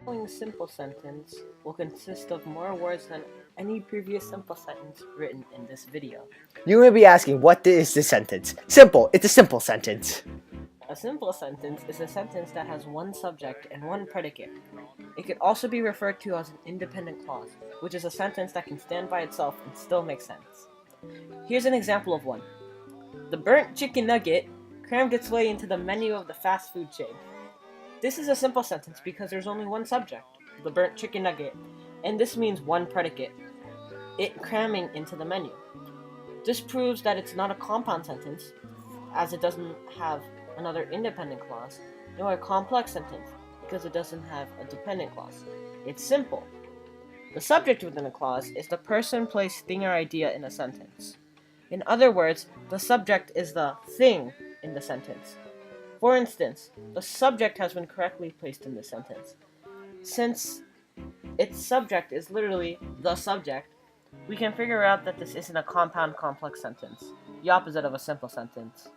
following simple sentence will consist of more words than any previous simple sentence written in this video. You may be asking, what is this sentence? Simple. It's a simple sentence. A simple sentence is a sentence that has one subject and one predicate. It could also be referred to as an independent clause, which is a sentence that can stand by itself and still make sense. Here's an example of one. The burnt chicken nugget crammed its way into the menu of the fast food chain. This is a simple sentence because there's only one subject, the burnt chicken nugget, and this means one predicate, it cramming into the menu. This proves that it's not a compound sentence, as it doesn't have another independent clause, nor a complex sentence, because it doesn't have a dependent clause. It's simple. The subject within a clause is the person, place, thing, or idea in a sentence. In other words, the subject is the thing in the sentence. For instance, the subject has been correctly placed in the sentence. Since its subject is literally the subject, we can figure out that this isn't a compound complex sentence, the opposite of a simple sentence.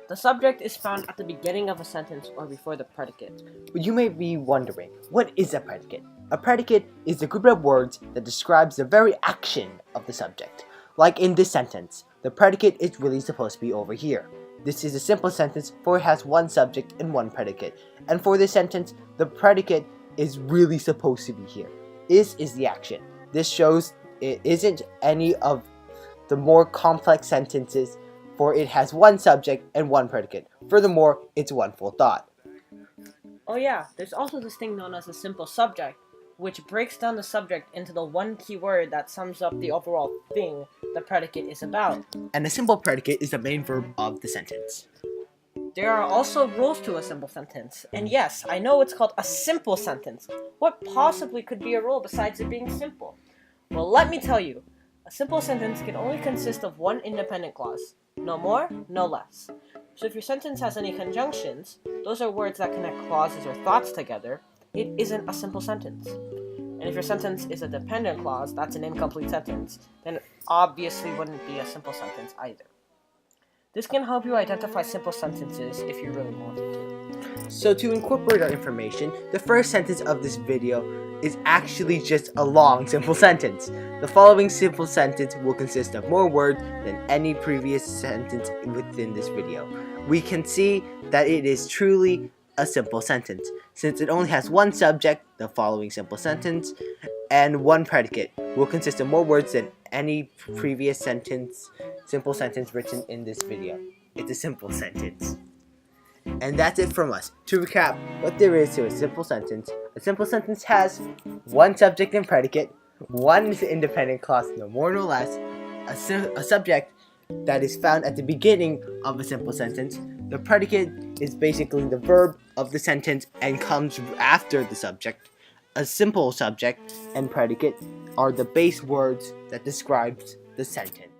The subject is found at the beginning of a sentence or before the predicate. You may be wondering, what is a predicate? A predicate is a group of words that describes the very action of the subject. Like in this sentence, the predicate is really supposed to be over here. This is a simple sentence for it has one subject and one predicate. And for this sentence, the predicate is really supposed to be here. Is the action. This shows it isn't any of the more complex sentences, for it has one subject and one predicate. Furthermore, it's one full thought. Oh yeah, there's also this thing known as a simple subject, which breaks down the subject into the one key word that sums up the overall thing the predicate is about. And a simple predicate is the main verb of the sentence. There are also rules to a simple sentence, and yes, I know it's called a simple sentence. What possibly could be a rule besides it being simple? Well, let me tell you, a simple sentence can only consist of one independent clause. No more, no less. So if your sentence has any conjunctions, those are words that connect clauses or thoughts together, it isn't a simple sentence. And if your sentence is a dependent clause, that's an incomplete sentence, then it obviously wouldn't be a simple sentence either. This can help you identify simple sentences if you really want to. So to incorporate our information, the first sentence of this video is actually just a long, simple sentence. The following simple sentence will consist of more words than any previous sentence within this video. We can see that it is truly a simple sentence, since it only has one subject, the following simple sentence, and one predicate, will consist of more words than any previous simple sentence written in this video. It's a simple sentence. And that's it from us. To recap what there is to a simple sentence has one subject and predicate, one independent clause, no more no less, a subject that is found at the beginning of a simple sentence. The predicate is basically the verb of the sentence and comes after the subject. A simple subject and predicate are the base words that describes the sentence.